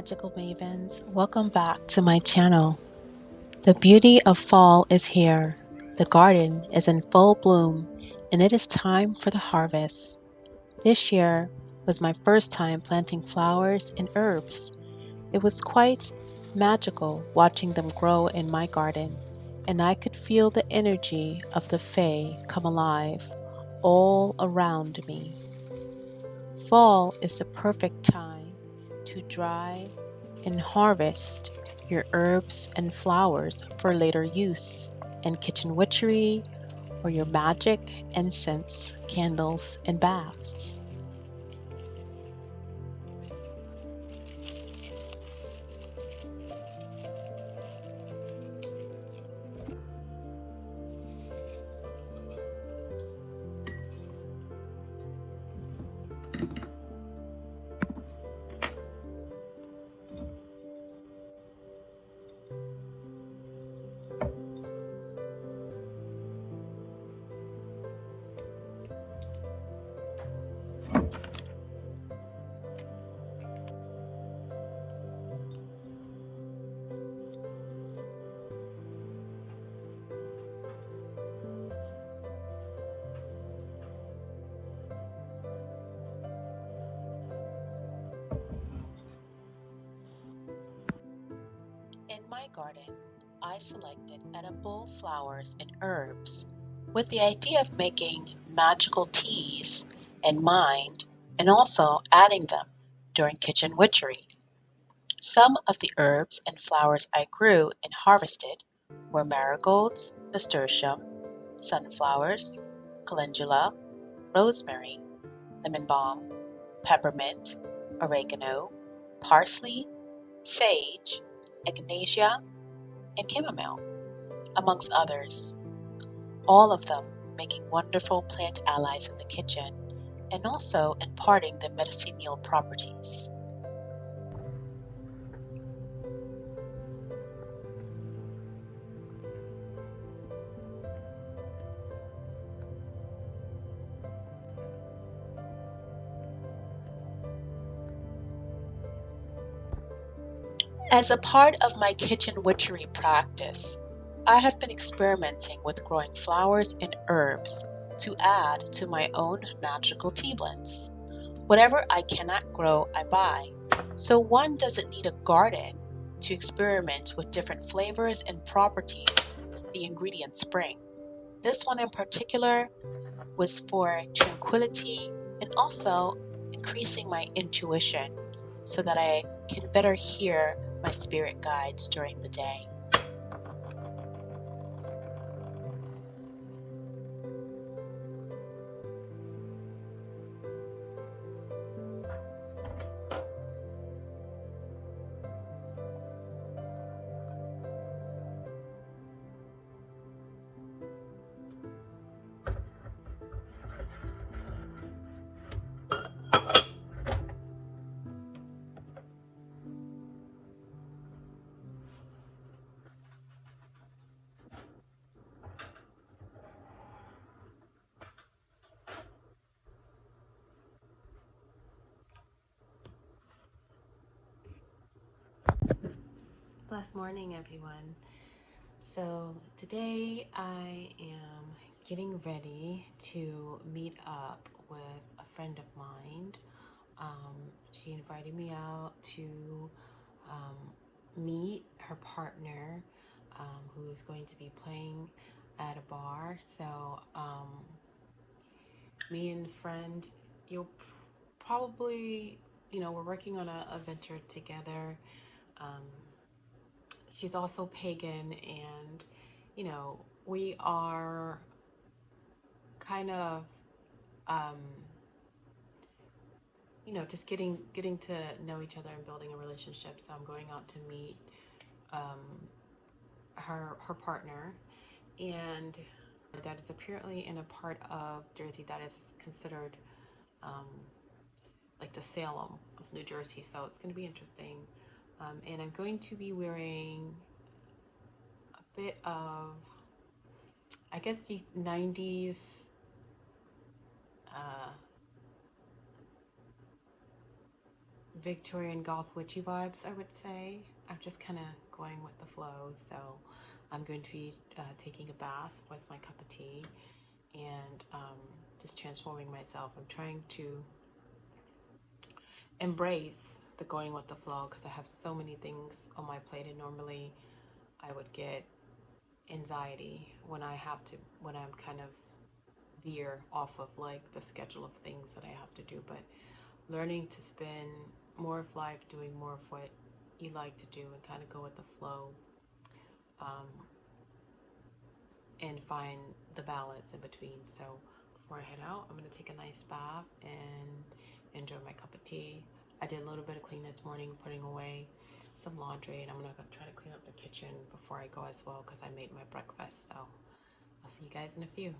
magical mavens, welcome back to my channel. The beauty of fall is here. The garden is in full bloom and it is time for the harvest. This year was my first time planting flowers and herbs. It was quite magical watching them grow in my garden, and I could feel the energy of the fae come alive all around me. Fall is the perfect time to dry and harvest your herbs and flowers for later use in kitchen witchery or your magic incense, candles, and baths. In my garden, I selected edible flowers and herbs with the idea of making magical teas in mind and also adding them during kitchen witchery. Some of the herbs and flowers I grew and harvested were marigolds, nasturtium, sunflowers, calendula, rosemary, lemon balm, peppermint, oregano, parsley, sage, echinacea, and chamomile, amongst others, all of them making wonderful plant allies in the kitchen and also imparting the medicinal properties. As a part of my kitchen witchery practice, I have been experimenting with growing flowers and herbs to add to my own magical tea blends. Whatever I cannot grow, I buy. So one doesn't need a garden to experiment with different flavors and properties the ingredients bring. This one in particular was for tranquility and also increasing my intuition so that I can better hear my spirit guides during the day. Blessed morning, everyone. So today I am getting ready to meet up with a friend of mine. She invited me out to meet her partner, who is going to be playing at a bar. So me and friend, you'll probably, we're working on a venture together. Um, she's also pagan, and we are kind of um, just getting to know each other and building a relationship. So I'm going out to meet um, her partner, and that is apparently in a part of Jersey that is considered um, like the Salem of New Jersey. So it's going to be interesting, and I'm going to be wearing a bit of, I guess, the 90s uh, Victorian goth witchy vibes, I would say. I'm just kind of going with the flow, so I'm going to be taking a bath with my cup of tea and just transforming myself. I'm trying to embrace the going with the flow because I have so many things on my plate, and normally I would get anxiety when I'm kind of veer off of like the schedule of things that I have to do. But learning to spend more of life doing more of what you like to do and kind of go with the flow, um, and find the balance in between. So before I head out, I'm going to take a nice bath and enjoy my cup of tea. I did a little bit of cleaning this morning, putting away some laundry, and I'm going to try to clean up the kitchen before I go as well because I made my breakfast. So I'll see you guys in a few.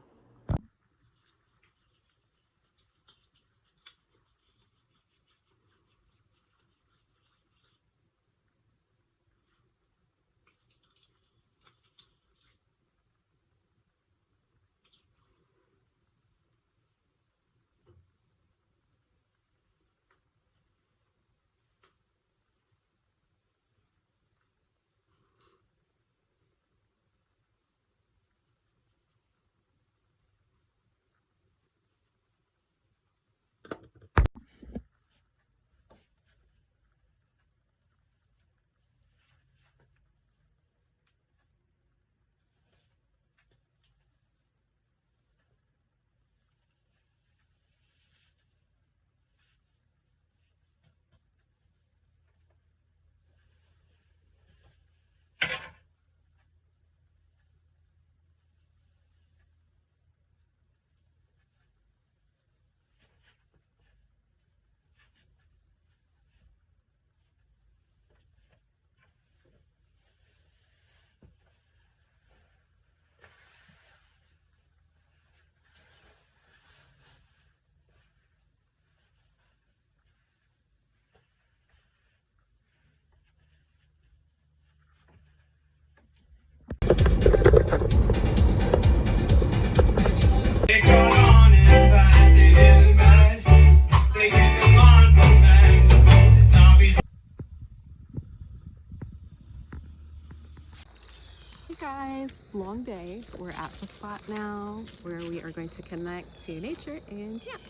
Hey guys, long day. We're at the spot now where we are going to connect to nature and camp.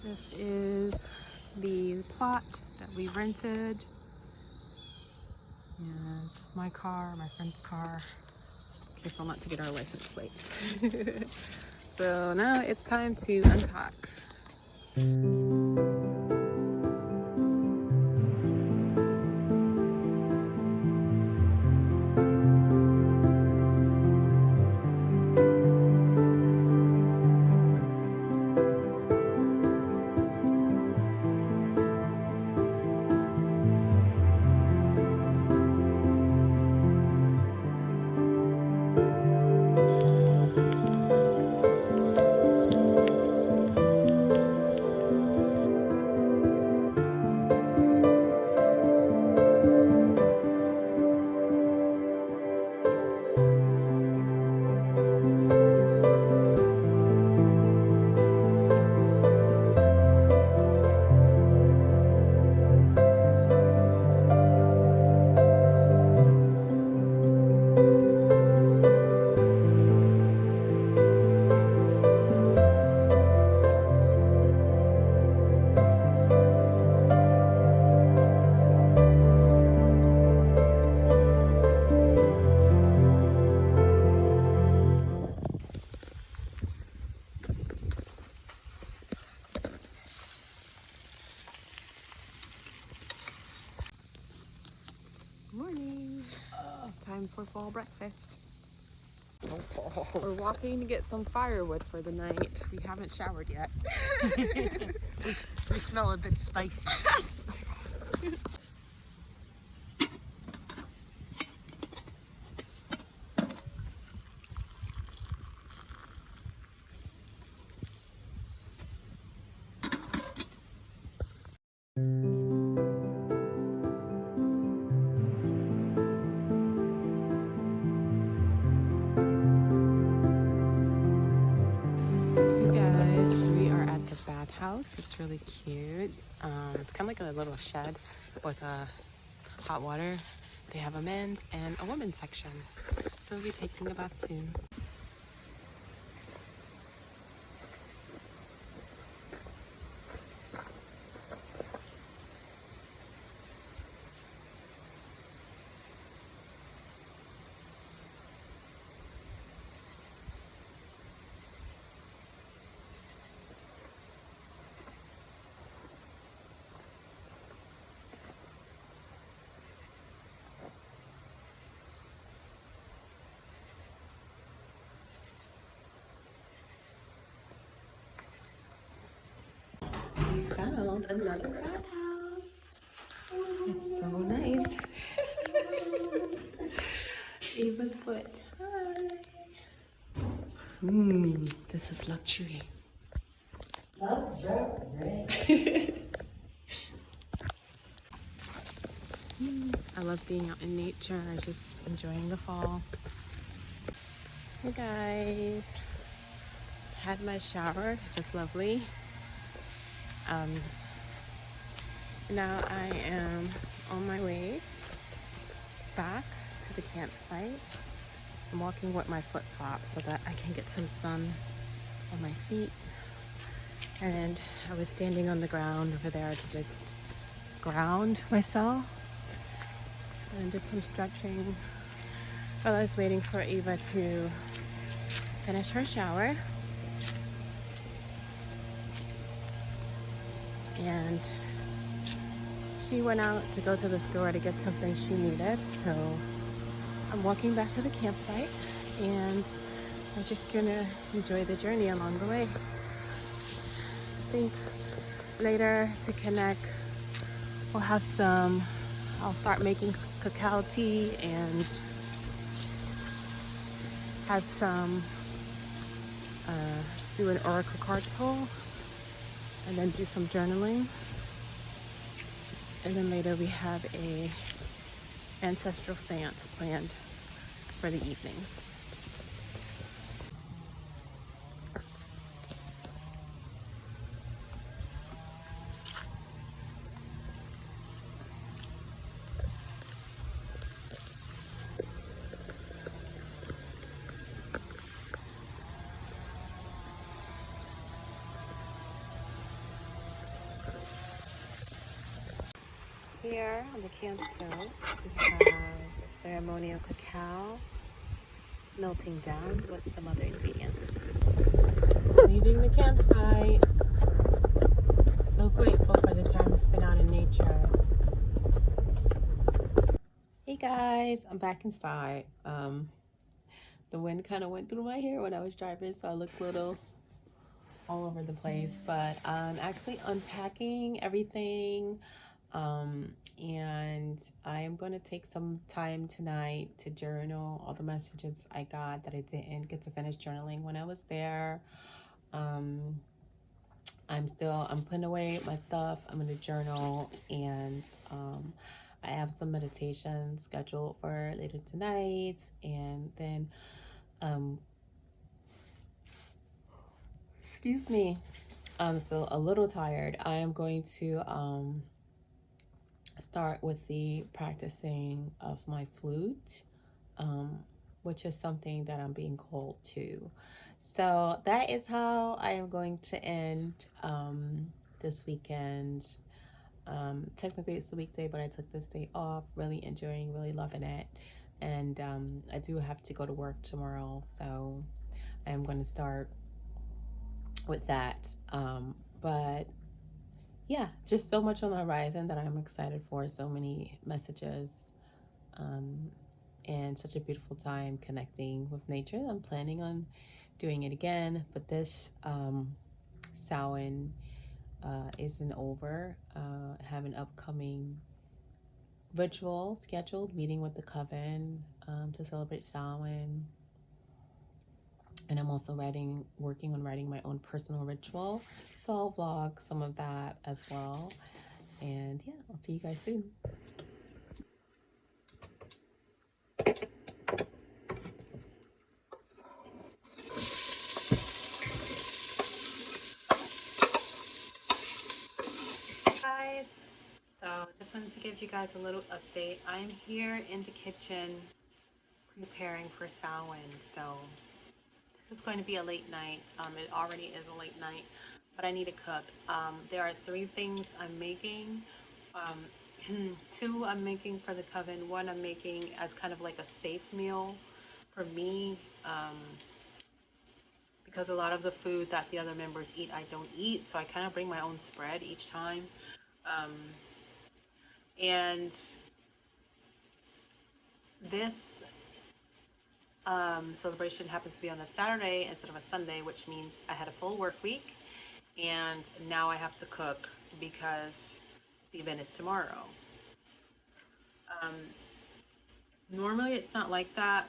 This is the plot that we rented. And my car, my friend's car. Careful not to get our license plates. So now it's time to unpack. Morning. Time for fall breakfast. We're walking to get some firewood for the night. We haven't showered yet. we smell a bit spicy. You guys, we are at the bathhouse. It's really cute. It's kind of like a little shed with hot water. They have a men's and a women's section. So we'll be taking a bath soon. We found another bathhouse. It's so nice. Eva's foot. Hi. This is luxury. I love being out in nature. I'm just enjoying the fall. Hey guys. Had my shower. It was lovely. Now I am on my way back to the campsite. I'm walking with my flip-flops so that I can get some sun on my feet. And I was standing on the ground over there to just ground myself and did some stretching while I was waiting for Eva to finish her shower. And she went out to go to the store to get something she needed, so I'm walking back to the campsite and I'm just gonna enjoy the journey along the way. I think later to connect I'll start making cacao tea and have some do an oracle card pull and then do some journaling. And then later we have a ancestral seance planned for the evening. Here on the camp stove, we have ceremonial cacao melting down with some other ingredients. Leaving the campsite. So grateful for the time spent out in nature. Hey guys, I'm back inside. The wind kind of went through my hair when I was driving, so I look a little all over the place, but I'm actually unpacking everything. And I am going to take some time tonight to journal all the messages I got that I didn't get to finish journaling when I was there. I'm putting away my stuff. I'm going to journal, and I have some meditation scheduled for later tonight, and then excuse me, I'm still a little tired. I am going to start with the practicing of my flute, which is something that I'm being called to. So that is how I am going to end this weekend. Technically it's a weekday, but I took this day off, really enjoying, really loving it. And I do have to go to work tomorrow, so I'm going to start with that. But yeah, just so much on the horizon that I'm excited for. So many messages, and such a beautiful time connecting with nature. I'm planning on doing it again, but this Samhain isn't over. I have an upcoming ritual scheduled, meeting with the coven to celebrate Samhain. And I'm also working on writing my own personal ritual. So I'll vlog some of that as well. And yeah, I'll see you guys soon. give you guys a little update. I'm here in the kitchen preparing for Samhain, so this is going to be a late night. It already is a late night, but I need to cook. There are three things I'm making. Two I'm making for the coven. One I'm making as kind of like a safe meal for me, because a lot of the food that the other members eat, I don't eat. So I kind of bring my own spread each time. Um, and this celebration happens to be on a Saturday instead of a Sunday, which means I had a full work week, and now I have to cook because the event is tomorrow. Um, Normally it's not like that,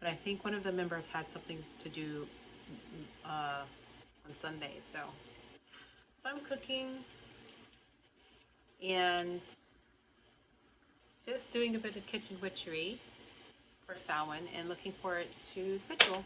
but I think one of the members had something to do on Sunday, so I'm cooking and just doing a bit of kitchen witchery for Samhain and looking forward to the ritual.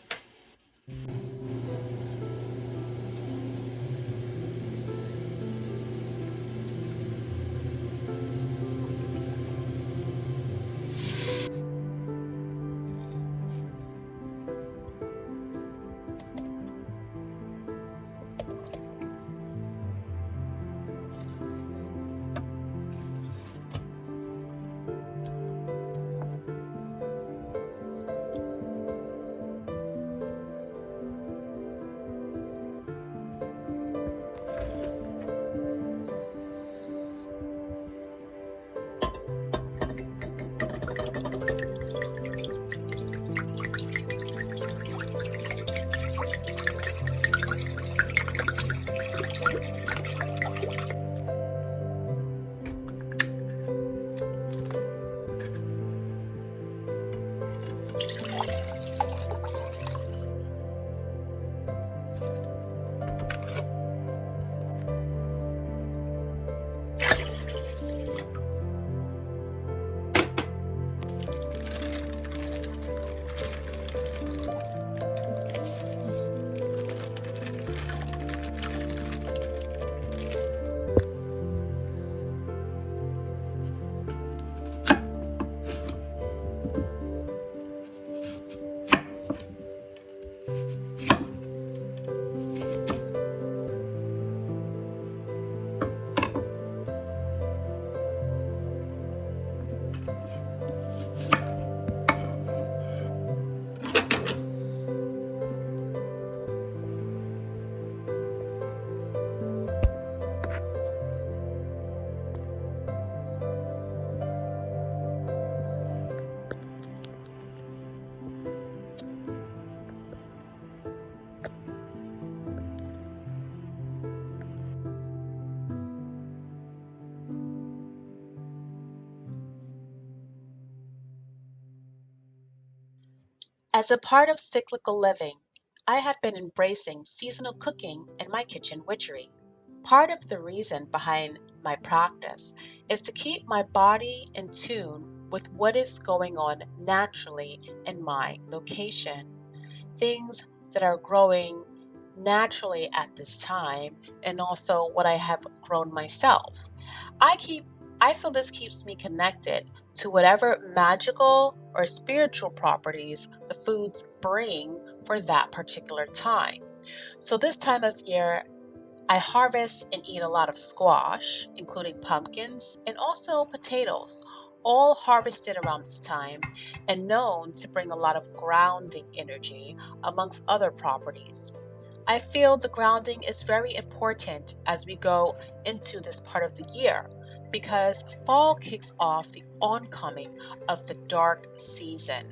As a part of cyclical living, I have been embracing seasonal cooking in my kitchen witchery. Part of the reason behind my practice is to keep my body in tune with what is going on naturally in my location. Things that are growing naturally at this time, and also what I have grown myself. I keep I feel this keeps me connected to whatever magical or spiritual properties the foods bring for that particular time. So this time of year, I harvest and eat a lot of squash, including pumpkins and also potatoes, all harvested around this time and known to bring a lot of grounding energy amongst other properties. I feel the grounding is very important as we go into this part of the year because fall kicks off the oncoming of the dark season,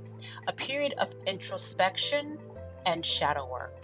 a period of introspection and shadow work.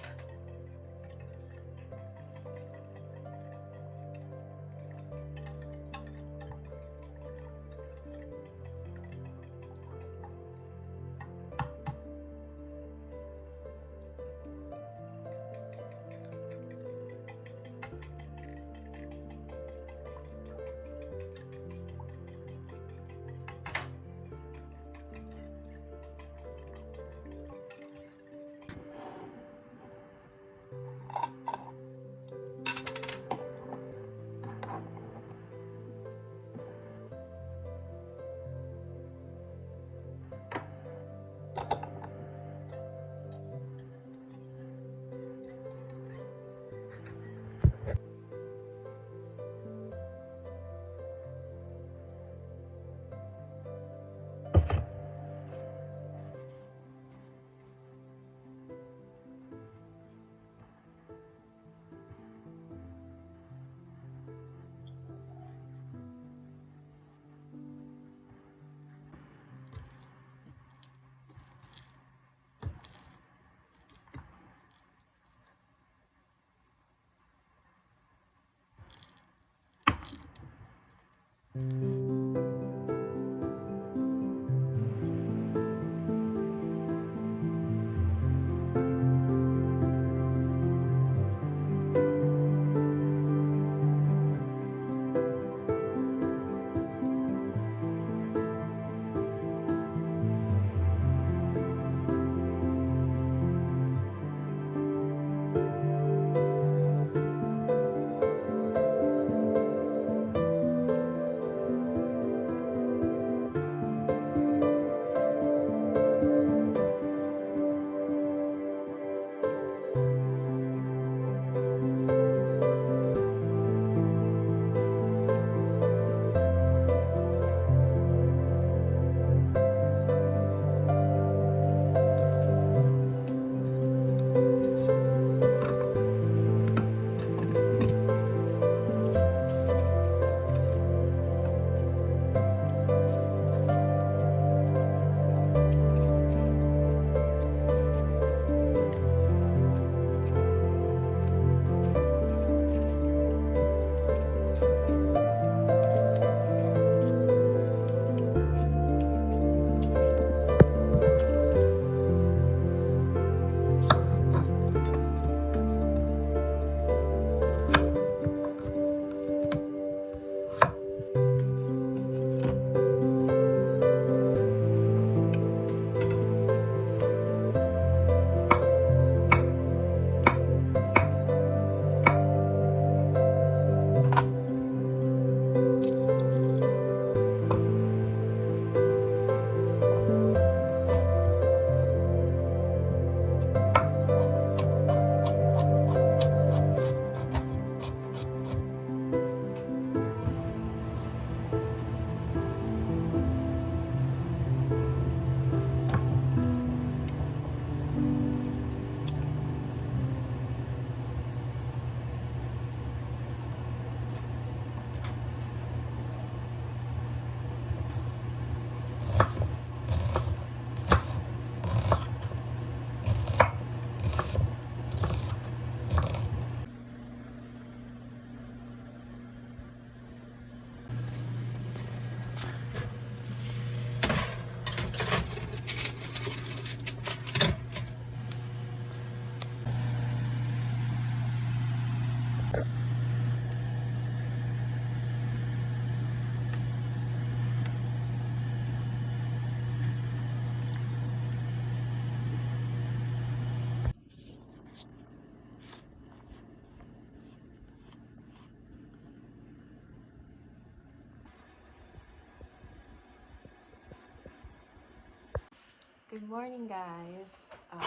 Good morning, guys. Um,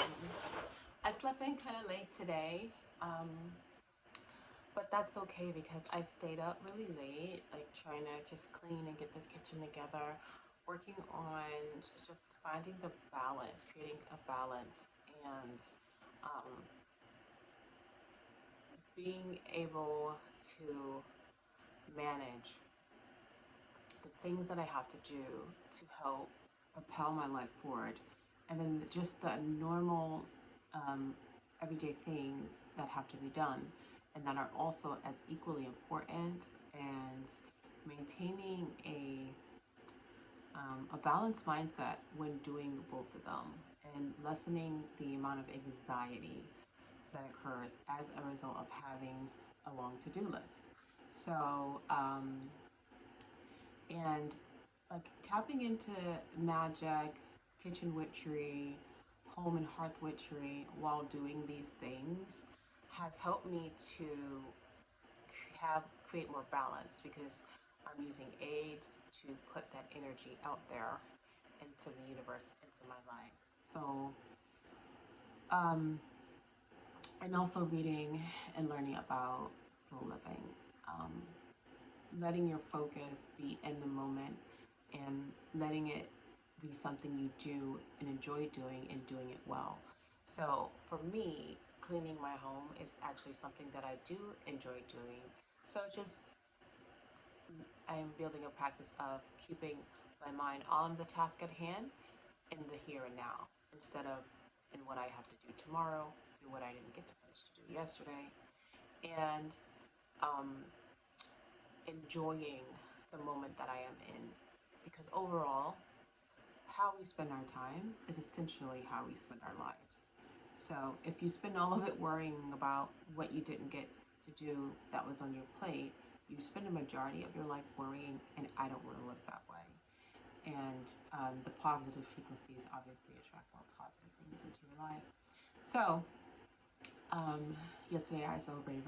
I slept in kind of late today, um, but that's okay because I stayed up really late, like trying to just clean and get this kitchen together, working on just finding the balance, creating a balance, and um, being able to manage the things that I have to do to help propel my life forward, and then just the normal, um, everyday things that have to be done, and that are also as equally important, and maintaining a balanced mindset when doing both of them, and lessening the amount of anxiety that occurs as a result of having a long to-do list. So, and like tapping into magic, kitchen witchery, home and hearth witchery while doing these things has helped me to have create more balance because I'm using aids to put that energy out there into the universe, into my life. So, um, and also reading and learning about slow living. Um, Letting your focus be in the moment and letting it be something you do and enjoy doing and doing it well. So for me, cleaning my home is actually something that I do enjoy doing. So it's just I'm building a practice of keeping my mind on the task at hand in the here and now instead of in what I have to do tomorrow and what I didn't get to finish to do yesterday. And um, enjoying the moment that I am in. Because overall, how we spend our time is essentially how we spend our lives. So if you spend all of it worrying about what you didn't get to do that was on your plate, you spend a majority of your life worrying, and I don't want to live that way. And the positive frequencies obviously attract more positive things into your life. So yesterday I celebrated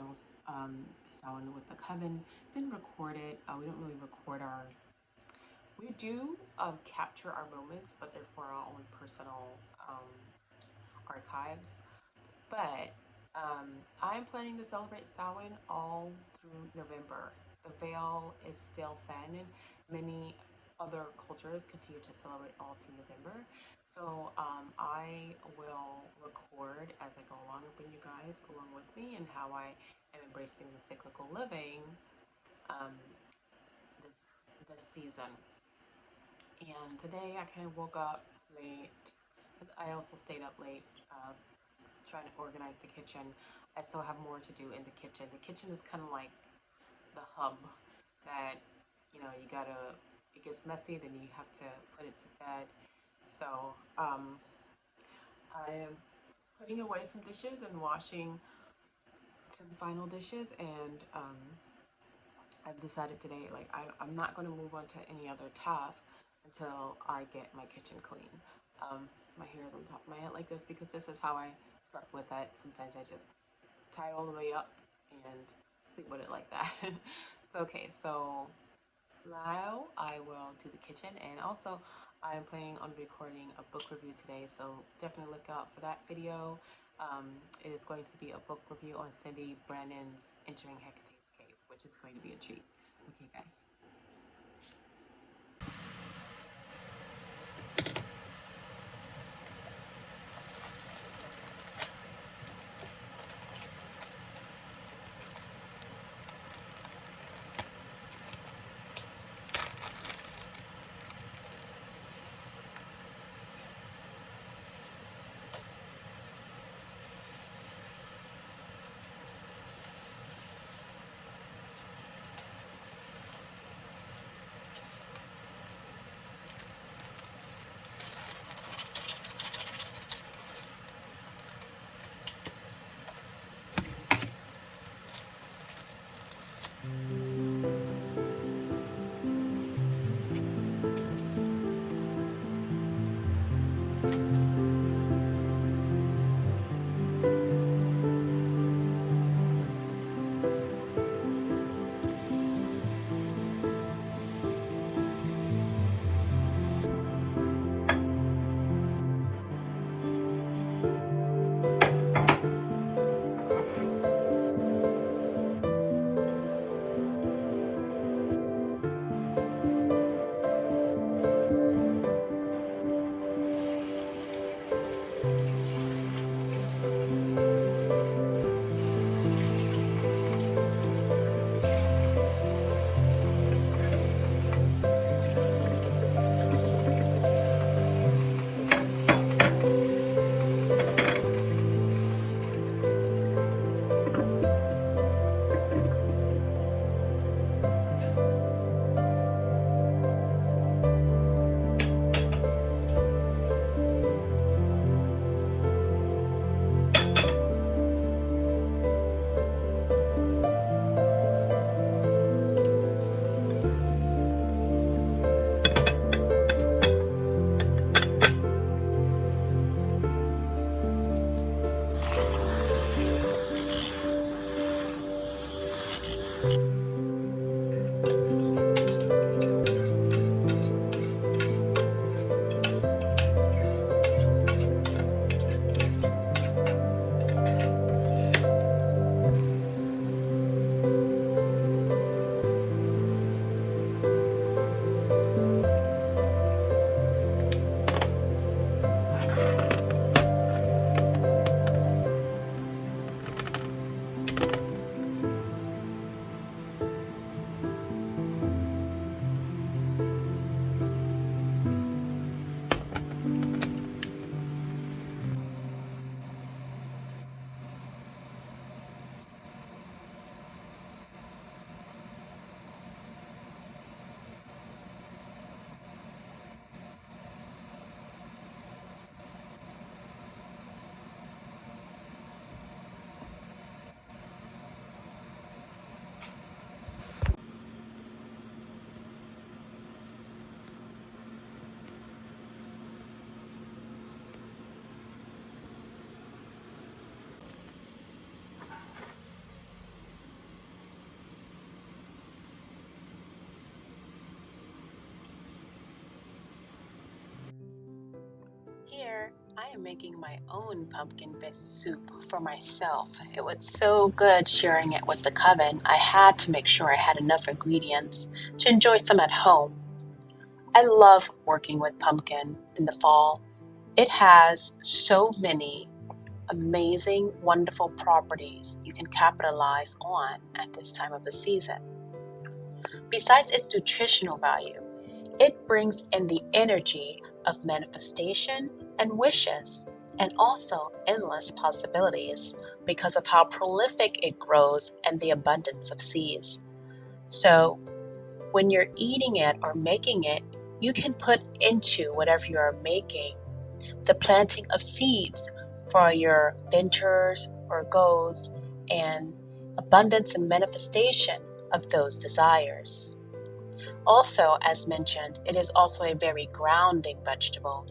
Samhain with the coven. Didn't record it. We don't really record our. We do capture our moments, but they're for our own personal um, archives. But I'm planning to celebrate Samhain all through November. The veil is still thin, and many other cultures continue to celebrate all through November. So I will record as I go along and bring you guys along with me and how I am embracing the cyclical living um, this this season. And today I kind of woke up late. I also stayed up late trying to organize the kitchen. I still have more to do in the kitchen. The kitchen is kind of like the hub that, you gotta, it gets messy, then you have to put it to bed. So I am putting away some dishes and washing some final dishes. And I've decided today, like, I'm not going to move on to any other task until I get my kitchen clean. My hair is on top of my head like this because this is how I slept with it. Sometimes I just tie it all the way up and sleep with it like that. So, okay, so now I will do the kitchen, and also I'm planning on recording a book review today, so definitely look out for that video. It is going to be a book review on Cindy Brennan's Entering Hecate's Cave, which is going to be a treat. Okay, guys. Here, I am making my own pumpkin bisque soup for myself. It was so good sharing it with the coven, I had to make sure I had enough ingredients to enjoy some at home. I love working with pumpkin in the fall. It has so many amazing, wonderful properties you can capitalize on at this time of the season. Besides its nutritional value, it brings in the energy of manifestation and wishes, and also endless possibilities because of how prolific it grows and the abundance of seeds. So, when you're eating it or making it, you can put into whatever you are making the planting of seeds for your ventures or goals and abundance and manifestation of those desires. Also, as mentioned, it is also a very grounding vegetable.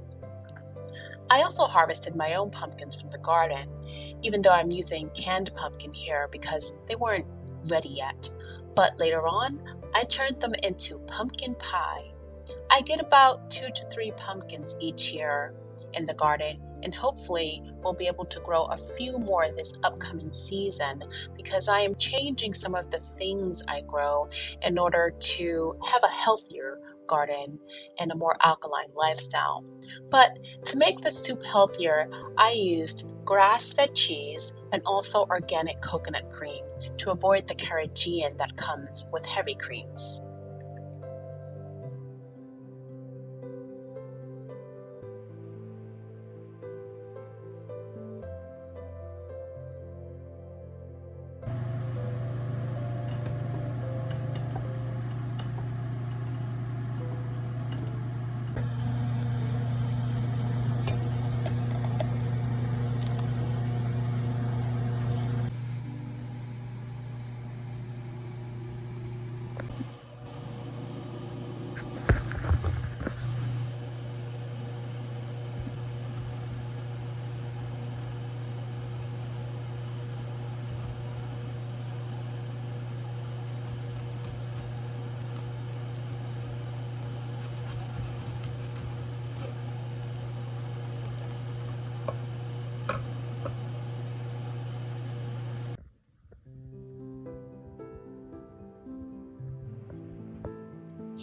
I also harvested my own pumpkins from the garden, even though I'm using canned pumpkin here because they weren't ready yet. But later on, I turned them into pumpkin pie. I get about 2 to 3 pumpkins each year in the garden, and hopefully we'll be able to grow a few more this upcoming season because I am changing some of the things I grow in order to have a healthier garden and a more alkaline lifestyle. But to make the soup healthier, I used grass-fed cheese and also organic coconut cream to avoid the carrageenan that comes with heavy creams.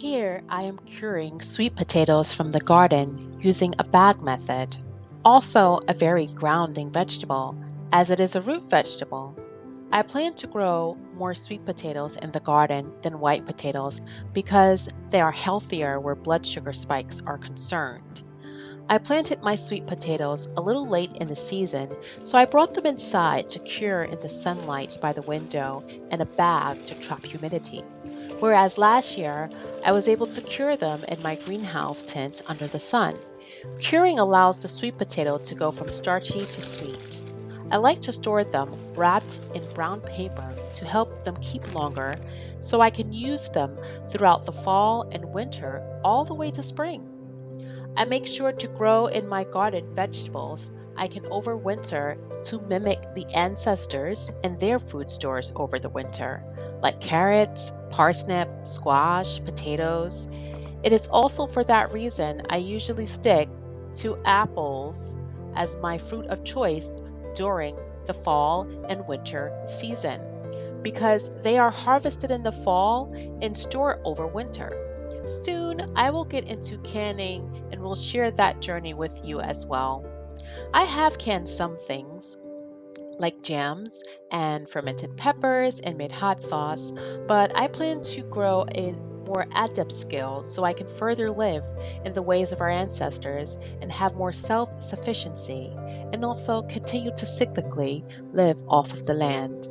Here I am curing sweet potatoes from the garden using a bag method. Also a very grounding vegetable, as it is a root vegetable. I plan to grow more sweet potatoes in the garden than white potatoes because they are healthier where blood sugar spikes are concerned. I planted my sweet potatoes a little late in the season, so I brought them inside to cure in the sunlight by the window in a bag to trap humidity. Whereas last year, I was able to cure them in my greenhouse tent under the sun. Curing allows the sweet potato to go from starchy to sweet. I like to store them wrapped in brown paper to help them keep longer so I can use them throughout the fall and winter all the way to spring. I make sure to grow in my garden vegetables I can overwinter to mimic the ancestors and their food stores over the winter, like carrots, parsnip, squash, potatoes. It is also for that reason I usually stick to apples as my fruit of choice during the fall and winter season because they are harvested in the fall and stored over winter. Soon I will get into canning and will share that journey with you as well. I have canned some things like jams and fermented peppers and made hot sauce, but I plan to grow a more adept skill so I can further live in the ways of our ancestors and have more self sufficiency and also continue to cyclically live off of the land.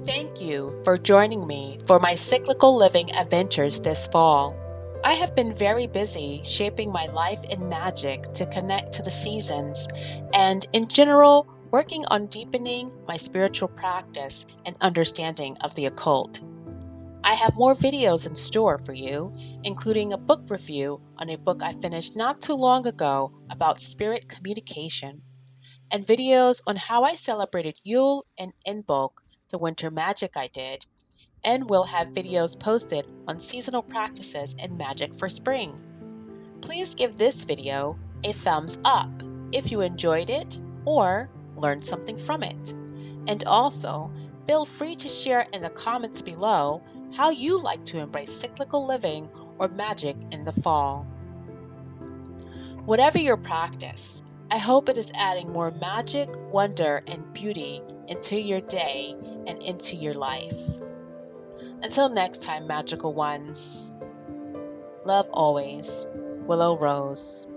Thank you for joining me for my cyclical living adventures this fall. I have been very busy shaping my life in magic to connect to the seasons and, in general, working on deepening my spiritual practice and understanding of the occult. I have more videos in store for you, including a book review on a book I finished not too long ago about spirit communication, and videos on how I celebrated Yule and Imbolc, the winter magic I did, and will have videos posted on seasonal practices and magic for spring. Please give this video a thumbs up if you enjoyed it or learned something from it. And also, feel free to share in the comments below how you like to embrace cyclical living or magic in the fall. Whatever your practice, I hope it is adding more magic, wonder, and beauty into your day and into your life. Until next time, magical ones. Love always, Willow Rose.